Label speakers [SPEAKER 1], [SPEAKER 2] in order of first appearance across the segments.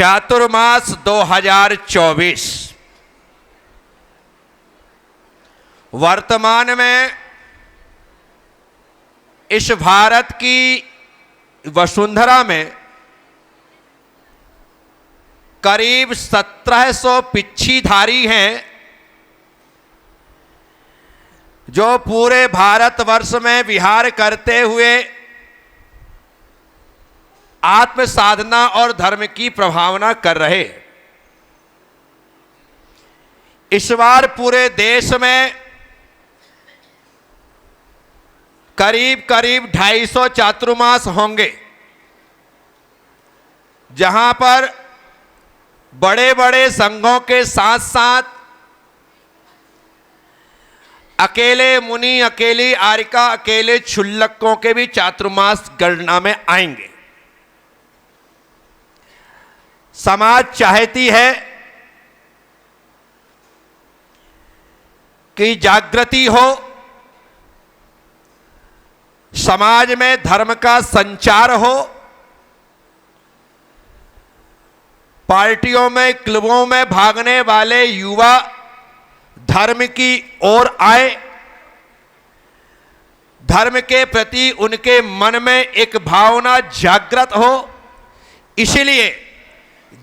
[SPEAKER 1] चातुर्मास 2024 वर्तमान में इस भारत की वसुंधरा में करीब 1700 पिच्छीधारी हैं जो पूरे भारतवर्ष में विहार करते हुए आत्म साधना और धर्म की प्रभावना कर रहे। इस बार पूरे देश में करीब 250 चातुर्मास होंगे, जहां पर बड़े बड़े संघों के साथ साथ अकेले मुनि, अकेली आर्यिका, अकेले क्षुल्लकों के भी चातुर्मास गणना में आएंगे। समाज चाहती है कि जागृति हो, समाज में धर्म का संचार हो, पार्टियों में, क्लबों में भागने वाले युवा धर्म की ओर आए, धर्म के प्रति उनके मन में एक भावना जागृत हो। इसलिए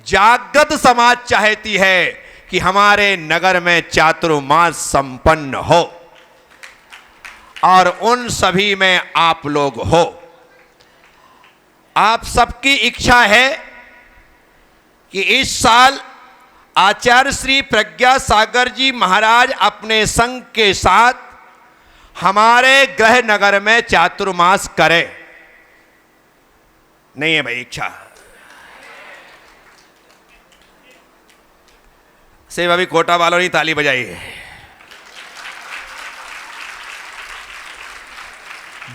[SPEAKER 1] जागृत समाज चाहती है कि हमारे नगर में चातुर्मास संपन्न हो और उन सभी में आप लोग हो। आप सबकी इच्छा है कि इस साल आचार्य श्री प्रज्ञा सागर जी महाराज अपने संघ के साथ हमारे गृह नगर में चातुर्मास करें। नहीं है भाई इच्छा? सिर्फ अभी कोटा वालों ने ताली बजाई है।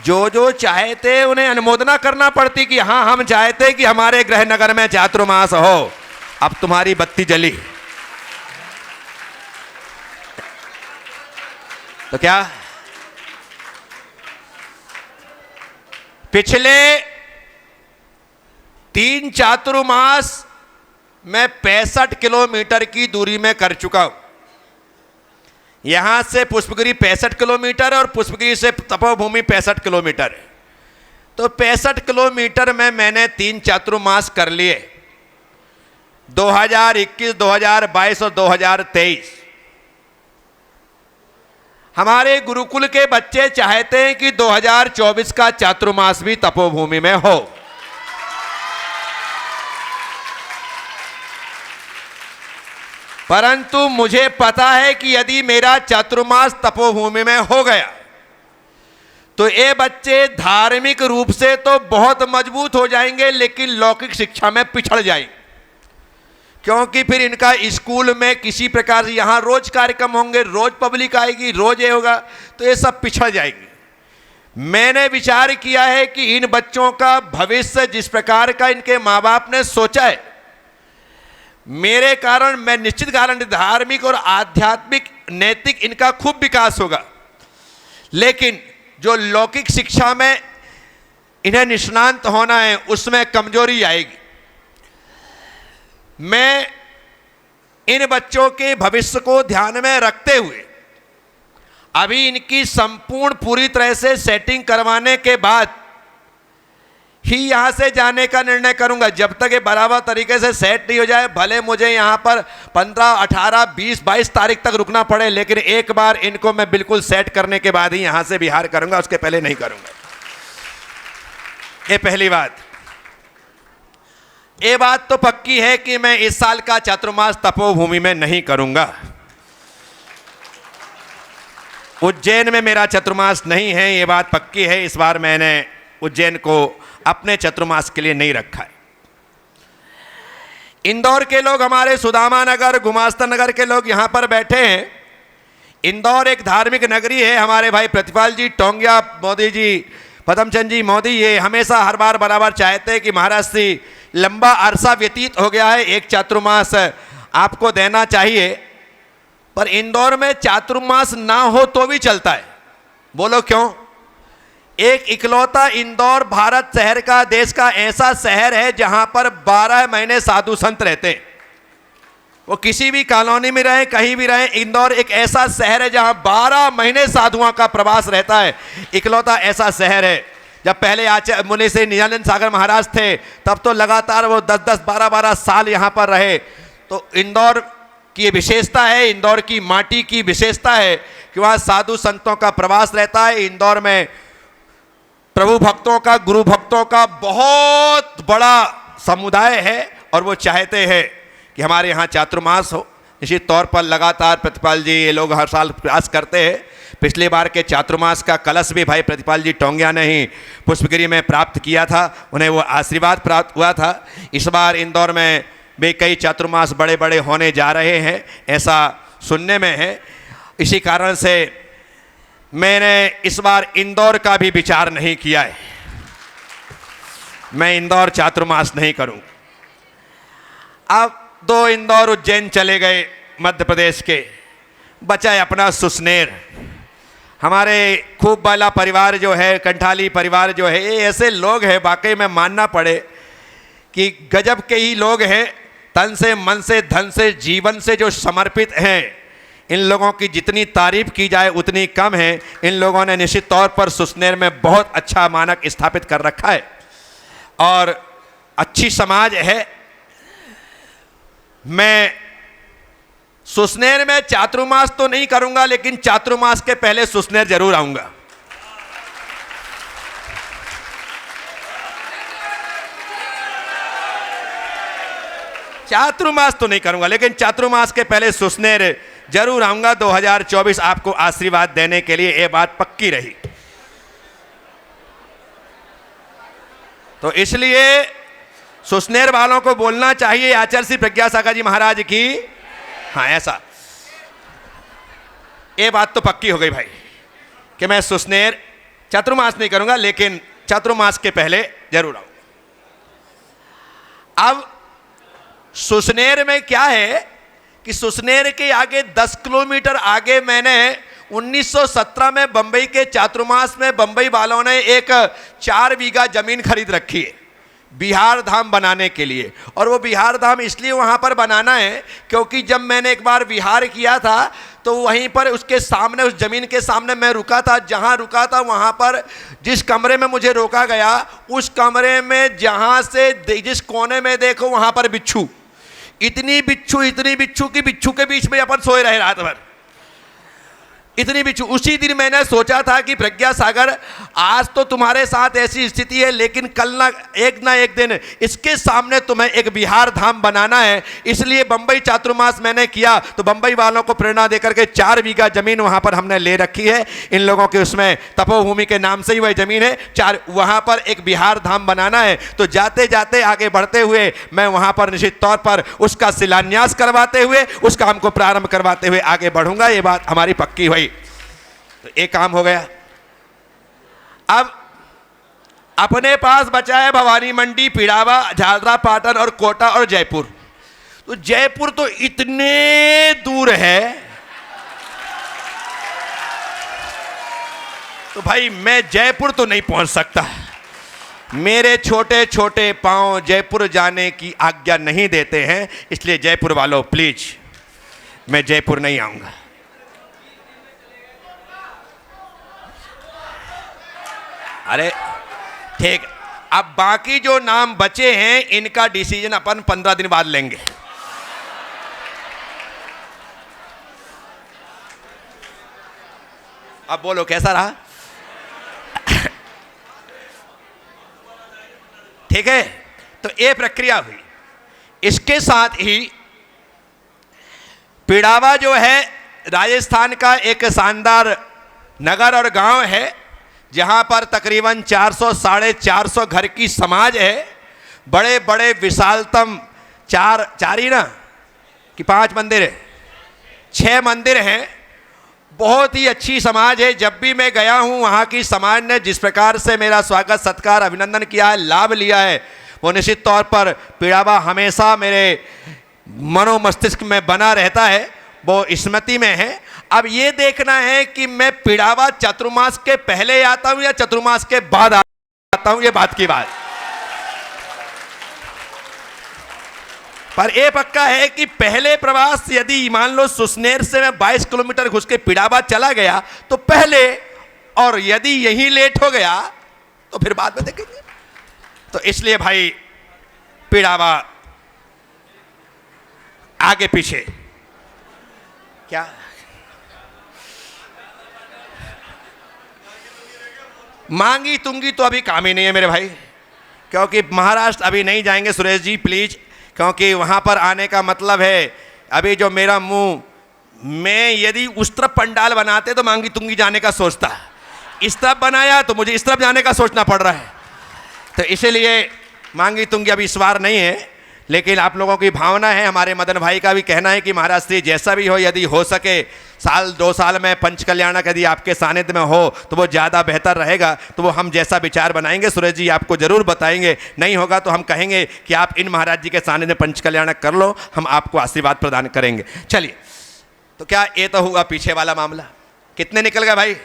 [SPEAKER 1] जो चाहते उन्हें अनुमोदना करना पड़ती कि हां हम चाहते कि हमारे गृह नगर में चातुर्मास हो। अब तुम्हारी बत्ती जली तो क्या पिछले 3 चातुर्मास मैं 65 किलोमीटर की दूरी में कर चुका हूं। यहां से पुष्पगिरी 65 किलोमीटर और पुष्पगिरी से तपोभूमि 65 किलोमीटर है। तो 65 किलोमीटर में मैंने 3 चातुर्मास कर लिए, 2021, 2022 और 2023। हमारे गुरुकुल के बच्चे चाहते हैं कि 2024 का चातुर्मास भी तपोभूमि में हो। परंतु मुझे पता है कि यदि मेरा चातुर्मास तपोभूमि में हो गया तो ये बच्चे धार्मिक रूप से तो बहुत मजबूत हो जाएंगे, लेकिन लौकिक शिक्षा में पिछड़ जाएंगे, क्योंकि फिर इनका स्कूल में किसी प्रकार से यहां रोज कार्यक्रम होंगे, रोज पब्लिक आएगी, रोज ये होगा, तो ये सब पिछड़ जाएंगे। मैंने विचार किया है कि इन बच्चों का भविष्य जिस प्रकार का इनके माँ बाप ने सोचा है, मेरे कारण मैं निश्चित कारण धार्मिक और आध्यात्मिक नैतिक इनका खूब विकास होगा, लेकिन जो लौकिक शिक्षा में इन्हें निष्णांत होना है उसमें कमजोरी आएगी। मैं इन बच्चों के भविष्य को ध्यान में रखते हुए अभी इनकी संपूर्ण पूरी तरह से सेटिंग करवाने के बाद ही यहां से जाने का निर्णय करूंगा। जब तक ये बराबर तरीके से सेट नहीं हो जाए, भले मुझे यहां पर 15, 18, 20, 22 तारीख तक रुकना पड़े, लेकिन एक बार इनको मैं बिल्कुल सेट करने के बाद ही यहां से बिहार करूंगा, उसके पहले नहीं करूंगा। ये पहली बात। ये बात तो पक्की है कि मैं इस साल का चातुर्मास तपोभूमि में नहीं करूंगा। उज्जैन में मेरा चातुर्मास नहीं है, ये बात पक्की है। इस बार मैंने उज्जैन को अपने चातुर्मास के लिए नहीं रखा है। इंदौर के लोग, हमारे सुदामा नगर, गुमास्ता नगर के लोग यहां पर बैठे हैं। इंदौर एक धार्मिक नगरी है। हमारे भाई प्रतिपाल जी टोंगिया, मोदी जी, पदमचंद जी मोदी, ये हमेशा हर बार बराबर चाहते हैं कि महाराज श्री लंबा अरसा व्यतीत हो गया है, एक चातुर्मास आपको देना चाहिए। पर इंदौर में चातुर्मास ना हो तो भी चलता है। बोलो क्यों? एक इकलौता इंदौर भारत शहर का, देश का ऐसा शहर है जहां पर 12 महीने साधु संत रहते हैं। वो किसी भी कॉलोनी में रहे, कहीं भी रहे, इंदौर एक ऐसा शहर है जहां 12 महीने साधुओं का प्रवास रहता है। इकलौता ऐसा शहर है। जब पहले आचार्य मुनि से नित्यानंद सागर महाराज थे, तब तो लगातार वो 10-10, 12-12 साल यहाँ पर रहे। तो इंदौर की विशेषता है, इंदौर की माटी की विशेषता है कि वहाँ साधु संतों का प्रवास रहता है। इंदौर में प्रभु भक्तों का, गुरु भक्तों का बहुत बड़ा समुदाय है और वो चाहते हैं कि हमारे यहाँ चातुर्मास हो। निश्चित तौर पर लगातार प्रतिपाल जी ये लोग हर साल प्रयास करते हैं। पिछले बार के चातुर्मास का कलश भी भाई प्रतिपाल जी टोंगिया ने ही पुष्पगिरी में प्राप्त किया था, उन्हें वो आशीर्वाद प्राप्त हुआ था। इस बार इंदौर में भी कई चातुर्मास बड़े बड़े होने जा रहे हैं, ऐसा सुनने में है। इसी कारण से मैंने इस बार इंदौर का भी विचार नहीं किया है। मैं इंदौर चातुर्मास नहीं करूं। अब 2 इंदौर उज्जैन चले गए मध्य प्रदेश के, बचा है अपना सुसनेर। हमारे खूब बाला परिवार जो है, कंठाली परिवार जो है, ये ऐसे लोग हैं वाकई में मानना पड़े कि गजब के ही लोग हैं। तन से, मन से, धन से, जीवन से जो समर्पित हैं, इन लोगों की जितनी तारीफ की जाए उतनी कम है। इन लोगों ने निश्चित तौर पर सुसनेर में बहुत अच्छा मानक स्थापित कर रखा है और अच्छी समाज है। मैं सुसनेर में चातुर्मास तो नहीं करूंगा, लेकिन चातुर्मास के पहले सुसनेर जरूर आऊंगा। चातुर्मास तो नहीं करूंगा, लेकिन चातुर्मास के पहले सुसनेर जरूर आऊंगा। 2024 आपको आशीर्वाद देने के लिए ये बात पक्की रही। तो इसलिए सुसनेर वालों को बोलना चाहिए आचार्य श्री प्रज्ञा सागर जी महाराज की, हाँ ऐसा। ये बात तो पक्की हो गई भाई कि मैं सुसनेर चातुर्मास नहीं करूंगा, लेकिन चातुर्मास के पहले जरूर आऊंगा। अब सुसनेर में क्या है कि सुसनेर के आगे 10 किलोमीटर आगे मैंने 1917 में बंबई के चातुर्मास में बंबई वालों ने एक 4 बीघा जमीन खरीद रखी है बिहार धाम बनाने के लिए। और वो बिहार धाम इसलिए वहाँ पर बनाना है क्योंकि जब मैंने एक बार विहार किया था तो वहीं पर उसके सामने, उस ज़मीन के सामने मैं रुका था। जहाँ रुका था वहाँ पर जिस कमरे में मुझे रोका गया, उस कमरे में जहाँ से जिस कोने में देखो वहाँ पर बिच्छू, इतनी बिच्छू की बिच्छू के बीच में अपन सोए रहे रात भर, इतनी बिच्छू। उसी दिन मैंने सोचा था कि प्रज्ञा सागर आज तो तुम्हारे साथ ऐसी स्थिति है, लेकिन कल ना एक दिन इसके सामने तुम्हें एक बिहार धाम बनाना है। इसलिए बंबई चातुर्मास मैंने किया। तो बंबई वालों को प्रेरणा देकर के 4 बीघा जमीन वहां पर हमने ले रखी है। इन लोगों के उसमें तपोभूमि के नाम से ही वह जमीन है। 4 वहां पर एक बिहार धाम बनाना है। तो जाते जाते आगे बढ़ते हुए मैं वहां पर निश्चित तौर पर उसका शिलान्यास करवाते हुए, उस काम को प्रारंभ करवाते हुए आगे बढ़ूंगा। ये बात हमारी पक्की हुई। तो एक काम हो गया। अब अपने पास बचा है भवानी मंडी, पिड़ावा, झालरा, पाटन और कोटा और जयपुर। तो जयपुर तो इतने दूर है, तो भाई मैं जयपुर तो नहीं पहुंच सकता। मेरे छोटे छोटे पांव जयपुर जाने की आज्ञा नहीं देते हैं। इसलिए जयपुर वालों प्लीज, मैं जयपुर नहीं आऊंगा। अरे ठीक, अब बाकी जो नाम बचे हैं इनका डिसीजन अपन 15 दिन बाद लेंगे। अब बोलो कैसा रहा? ठीक है, तो ये प्रक्रिया हुई। इसके साथ ही पिड़ावा जो है राजस्थान का एक शानदार नगर और गांव है, जहां पर तकरीबन 400-450 घर की समाज है। बड़े बड़े विशालतम चार ही ना कि 5 मंदिर है, 6 मंदिर हैं। बहुत ही अच्छी समाज है। जब भी मैं गया हूं वहां की समाज ने जिस प्रकार से मेरा स्वागत, सत्कार, अभिनंदन किया है, लाभ लिया है, वो निश्चित तौर पर पिड़ावा हमेशा मेरे मनो मस्तिष्क में बना रहता है, वो स्मृति में है। अब ये देखना है कि मैं पिड़ावा चातुर्मास के पहले आता हूं या चातुर्मास के बाद आता हूं, ये बात की बात। पर यह पक्का है कि पहले प्रवास यदि मान लो सुसनेर से मैं 22 किलोमीटर घुस के पिड़ावा चला गया तो पहले, और यदि यहीं लेट हो गया तो फिर बाद में देखेंगे। तो इसलिए भाई पिड़ावा आगे पीछे क्या मांगी तुंगी तो अभी काम ही नहीं है मेरे भाई, क्योंकि महाराष्ट्र अभी नहीं जाएंगे सुरेश जी प्लीज, क्योंकि वहां पर आने का मतलब है अभी जो मेरा मुंह, मैं यदि उस तरफ पंडाल बनाते तो मांगी तुंगी जाने का सोचता, इस तरफ बनाया तो मुझे इस तरफ जाने का सोचना पड़ रहा है। तो इसीलिए मांगी तुंगी अभी इस बार नहीं है, लेकिन आप लोगों की भावना है, हमारे मदन भाई का भी कहना है कि महाराज श्री जैसा भी हो, यदि हो सके साल 2 साल में पंच कल्याणक यदि आपके सानिध्य में हो तो वो ज़्यादा बेहतर रहेगा। तो वो हम जैसा विचार बनाएंगे सुरेश जी आपको ज़रूर बताएंगे, नहीं होगा तो हम कहेंगे कि आप इन महाराज जी के सानिध्य में पंच कल्याणक कर लो, हम आपको आशीर्वाद प्रदान करेंगे। चलिए, तो क्या ये तो हुआ पीछे वाला मामला। कितने निकल गए भाई?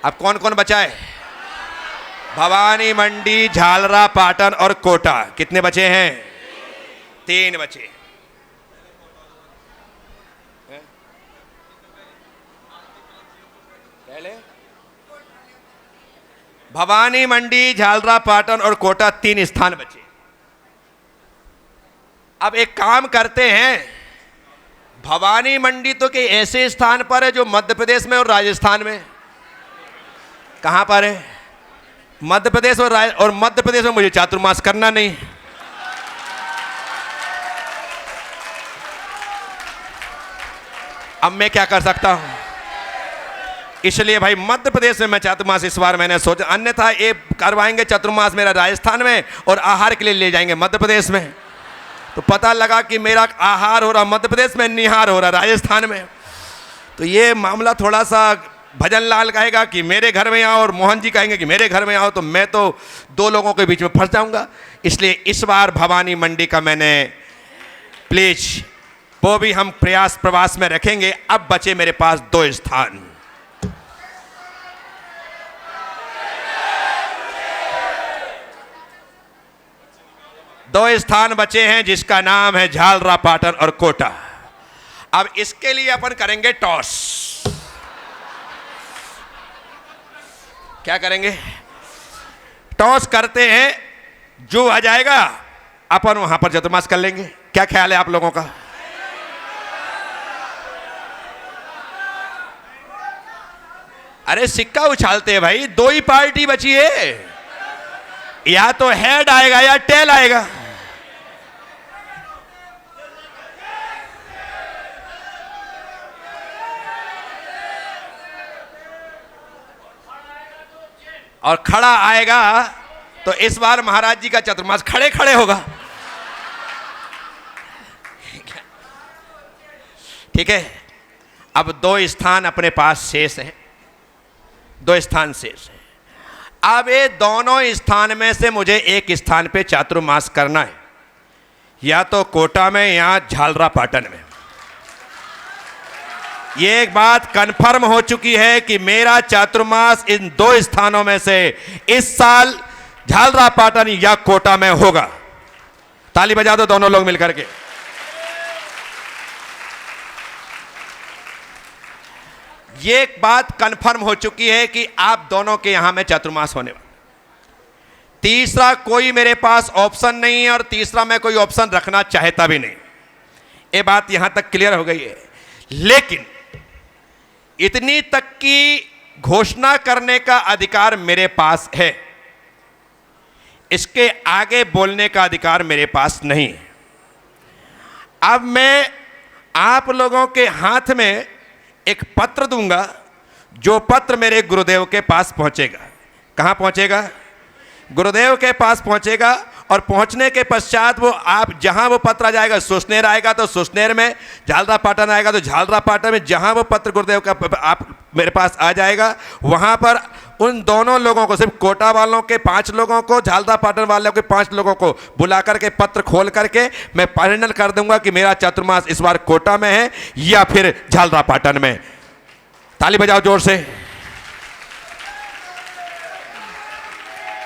[SPEAKER 1] अब कौन कौन बचा है? भवानी, मंडी, झालरा, पाटन और कोटा। कितने बचे हैं? 3 बचे। पहले भवानी, मंडी, झालरा, पाटन और कोटा 3 स्थान बचे। अब एक काम करते हैं, भवानी मंडी तो के ऐसे स्थान पर है जो मध्य प्रदेश में और राजस्थान में। कहां पर है? मध्य प्रदेश और मध्य प्रदेश में मुझे चातुर्मास करना नहीं। अब मैं क्या कर सकता हूं? इसलिए भाई मध्य प्रदेश में मैं चातुर्मास इस बार मैंने सोचा, अन्यथा ये करवाएंगे चातुर्मास मेरा राजस्थान में और आहार के लिए ले जाएंगे मध्य प्रदेश में। तो पता लगा कि मेरा आहार हो रहा मध्य प्रदेश में, निहार हो रहा राजस्थान में। तो ये मामला थोड़ा सा, भजन लाल कहेगा कि मेरे घर में आओ और मोहन जी कहेंगे कि मेरे घर में आओ, तो मैं तो 2 लोगों के बीच में फंस जाऊंगा। इसलिए इस बार भवानी मंडी का मैंने प्लीज वो भी हम प्रयास प्रवास में रखेंगे। अब बचे मेरे पास 2 स्थान। दो स्थान बचे हैं जिसका नाम है झालरा, पाटन और कोटा। अब इसके लिए अपन करेंगे टॉस। क्या करेंगे? टॉस करते हैं, जो आ जाएगा अपन वहां पर चातुर्मास कर लेंगे। क्या ख्याल है आप लोगों का? अरे सिक्का उछालते हैं भाई, 2 ही पार्टी बची है, या तो हेड आएगा या टेल आएगा। और खड़ा आएगा तो इस बार महाराज जी का चातुर्मास खड़े खड़े होगा। ठीक है, अब 2 स्थान अपने पास शेष हैं, 2 स्थान शेष हैं। अब ये दोनों स्थान में से मुझे एक स्थान पे चातुर्मास करना है, या तो कोटा में या झालरा पाटन में। ये एक बात कंफर्म हो चुकी है कि मेरा चातुर्मास इन 2 स्थानों में से इस साल झालरा पाटन या कोटा में होगा। ताली बजा दो दोनों लोग मिलकर के। ये एक बात कंफर्म हो चुकी है कि आप दोनों के यहां में चातुर्मास होने वाला। तीसरा कोई मेरे पास ऑप्शन नहीं है, और तीसरा मैं कोई ऑप्शन रखना चाहता भी नहीं। ये बात यहां तक क्लियर हो गई है। लेकिन इतनी तक की घोषणा करने का अधिकार मेरे पास है, इसके आगे बोलने का अधिकार मेरे पास नहीं है। अब मैं आप लोगों के हाथ में एक पत्र दूंगा, जो पत्र मेरे गुरुदेव के पास पहुंचेगा। कहां पहुंचेगा? गुरुदेव के पास पहुंचेगा, और पहुंचने के पश्चात वो आप जहां वो पत्र आ जाएगा, सुसनेर आएगा तो सुसनेर में, झालरा पाटन आएगा तो झालरा पाटन में, जहां वो पत्र गुरुदेव का आप मेरे पास आ जाएगा, वहां पर उन दोनों लोगों को, सिर्फ कोटा वालों के 5 लोगों को, झालदा पाटन वालों के 5 लोगों को बुला करके पत्र खोल करके मैं फाइनल कर दूंगा कि मेरा चातुर्मास इस बार कोटा में है या फिर झालदा पाटन में। ताली बजाओ जोर से।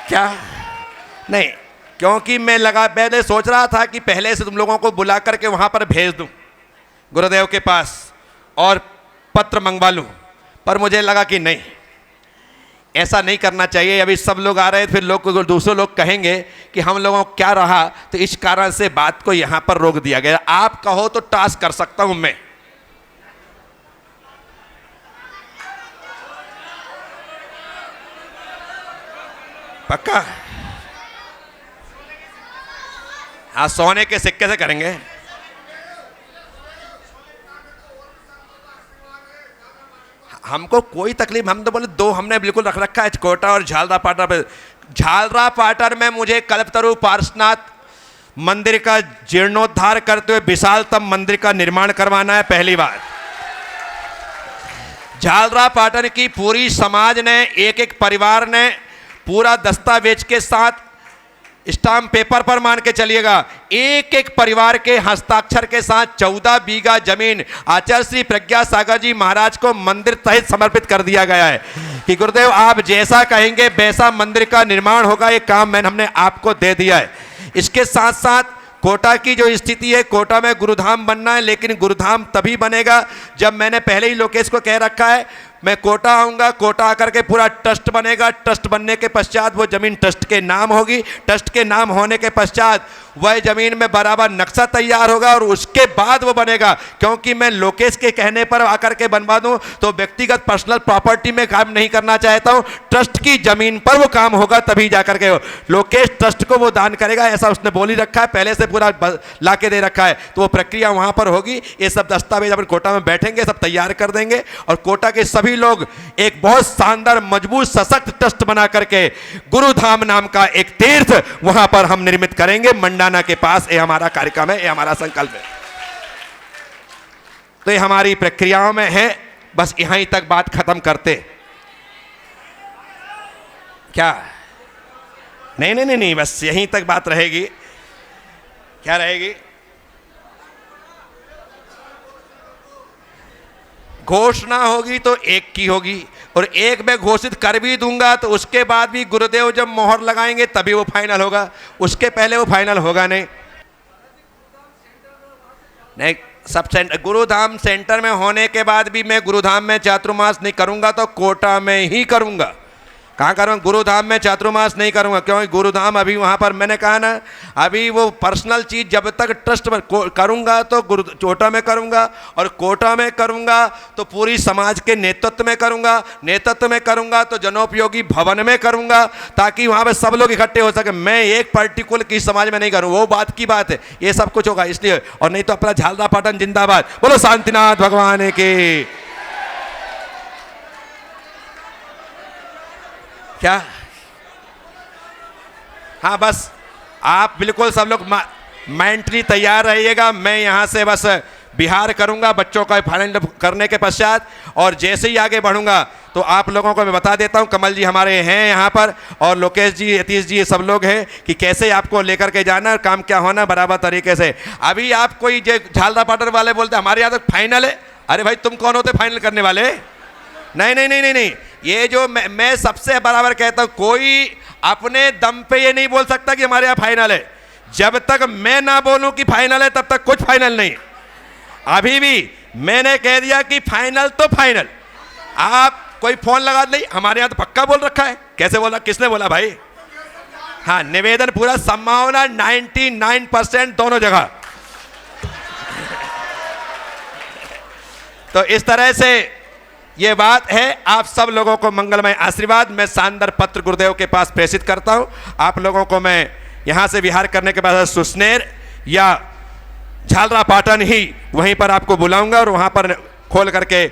[SPEAKER 1] क्या नहीं, क्योंकि मैंने सोच रहा था कि पहले से तुम लोगों को बुला करके वहां पर भेज दूं गुरुदेव के पास और पत्र मंगवा लूं, पर मुझे लगा कि नहीं, ऐसा नहीं करना चाहिए। अभी सब लोग आ रहे हैं, फिर लोग, दूसरे लोग कहेंगे कि हम लोगों को क्या रहा, तो इस कारण से बात को यहां पर रोक दिया गया। आप कहो तो टास्क कर सकता हूं मैं। पक्का? हाँ, सोने के सिक्के से करेंगे। हमको कोई तकलीफ, हम तो बोले 2 हमने बिल्कुल रख रखा है, कोटा और झालरा पाटन पे। झालरा पाटन में मुझे कल्पतरु पार्श्वनाथ मंदिर का जीर्णोद्धार करते हुए विशालतम मंदिर का निर्माण करवाना है, पहली बार। झालरा पाटन की पूरी समाज ने, एक एक परिवार ने पूरा दस्तावेज के साथ, स्टाम्प पेपर पर मान के चलिएगा, एक एक परिवार के हस्ताक्षर के साथ 14 बीघा जमीन आचार्य श्री प्रज्ञा सागर जी महाराज को मंदिर सहित समर्पित कर दिया गया है कि गुरुदेव आप जैसा कहेंगे वैसा मंदिर का निर्माण होगा। ये काम हमने आपको दे दिया है। इसके साथ साथ कोटा की जो स्थिति है, कोटा में गुरुधाम बनना है, लेकिन गुरुधाम तभी बनेगा जब, मैंने पहले ही लोकेश को कह रखा है, मैं कोटा आऊँगा, कोटा आकर के पूरा ट्रस्ट बनेगा। ट्रस्ट बनने के पश्चात वो ज़मीन ट्रस्ट के नाम होगी। ट्रस्ट के नाम होने के पश्चात वह ज़मीन में बराबर नक्शा तैयार होगा और उसके बाद वो बनेगा। क्योंकि मैं लोकेश के कहने पर आकर के बनवा दूं तो व्यक्तिगत पर्सनल प्रॉपर्टी में काम नहीं करना चाहता हूं। ट्रस्ट की ज़मीन पर वो काम होगा, तभी जाकर के लोकेश ट्रस्ट को वो दान करेगा, ऐसा उसने बोल ही रखा है, पहले से पूरा ला के दे रखा है। तो वो प्रक्रिया वहाँ पर होगी। ये सब दस्तावेज अपन कोटा में बैठेंगे, सब तैयार कर देंगे और कोटा के सभी लोग एक बहुत शानदार मजबूत सशक्त ट्रस्ट बना करके गुरुधाम नाम का एक तीर्थ वहां पर हम निर्मित करेंगे मंडाना के पास। ये हमारा कार्यक्रम है, ये हमारा संकल्प है। तो ये हमारी प्रक्रियाओं में है। बस यहीं तक बात खत्म करते। क्या? नहीं नहीं नहीं नहीं, बस यहीं तक बात रहेगी। क्या रहेगी? घोषणा होगी तो एक की होगी, और एक मैं घोषित कर भी दूंगा तो उसके बाद भी गुरुदेव जब मोहर लगाएंगे तभी वो फाइनल होगा, उसके पहले वो फाइनल होगा नहीं। नहीं, सब गुरुधाम सेंटर में होने के बाद भी मैं गुरुधाम में चातुर्मास नहीं करूंगा तो कोटा में ही करूंगा। कहाँ करूँगा? गुरुधाम में चातुर्मास नहीं करूँगा, क्योंकि गुरुधाम अभी वहाँ पर मैंने कहा ना, अभी वो पर्सनल चीज़ जब तक ट्रस्ट में करूँगा तो कोटा में करूँगा, और कोटा में करूँगा तो पूरी समाज के नेतृत्व में करूँगा, नेतृत्व में करूँगा तो जनोपयोगी भवन में करूँगा, ताकि वहाँ पर सब लोग इकट्ठे हो सके। मैं एक पर्टिकुलर किसी समाज में नहीं करूँ, वो बात की बात है। ये सब कुछ होगा इसलिए, और नहीं तो अपना झालरा पाटन जिंदाबाद। बोलो शांतिनाथ भगवान की। क्या? हाँ, बस आप बिल्कुल सब लोग मेंटली तैयार रहिएगा। मैं यहाँ से बस बिहार करूँगा बच्चों का फाइनल करने के पश्चात, और जैसे ही आगे बढ़ूँगा तो आप लोगों को मैं बता देता हूँ। कमल जी हमारे हैं यहाँ पर, और लोकेश जी, यतीश जी, ये सब लोग हैं कि कैसे आपको लेकर के जाना, काम क्या होना बराबर तरीके से। अभी आप कोई जो झालरा पाटन वाले बोलते हमारे यहाँ तक फाइनल है, अरे भाई तुम कौन होते फाइनल करने वाले? नहीं नहीं नहीं नहीं नहीं, ये जो मैं सबसे बराबर कहता हूं, कोई अपने दम पे ये नहीं बोल सकता कि हमारे यहाँ फाइनल है। जब तक मैं ना बोलूं कि फाइनल है तब तक कुछ फाइनल नहीं। अभी भी मैंने कह दिया कि फाइनल तो फाइनल। आप कोई फोन लगा नहीं, हमारे यहाँ तो पक्का बोल रखा है। कैसे बोला? किसने बोला भाई? हाँ, निवेदन पूरा, संभावना 99% दोनों जगह। तो इस तरह से ये बात है। आप सब लोगों को मंगलमय आशीर्वाद। मैं शानदार पत्र गुरुदेव के पास प्रेषित करता हूं। आप लोगों को मैं यहां से विहार करने के बाद सुसनेर या झालरा पाटन ही वहीं पर आपको बुलाऊंगा, और वहां पर खोल करके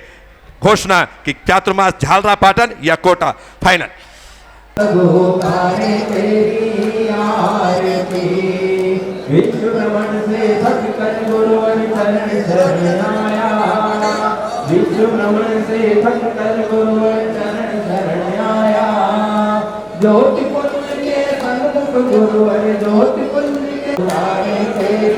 [SPEAKER 1] घोषणा कि चातुर्मास झालरा पाटन या कोटा फाइनल।
[SPEAKER 2] विश्व नमन से भक्त गुरुवर चरण शरण आया। ज्योति पुंज के सन्मुख गुरु, अरे ज्योति पुंज के तेरी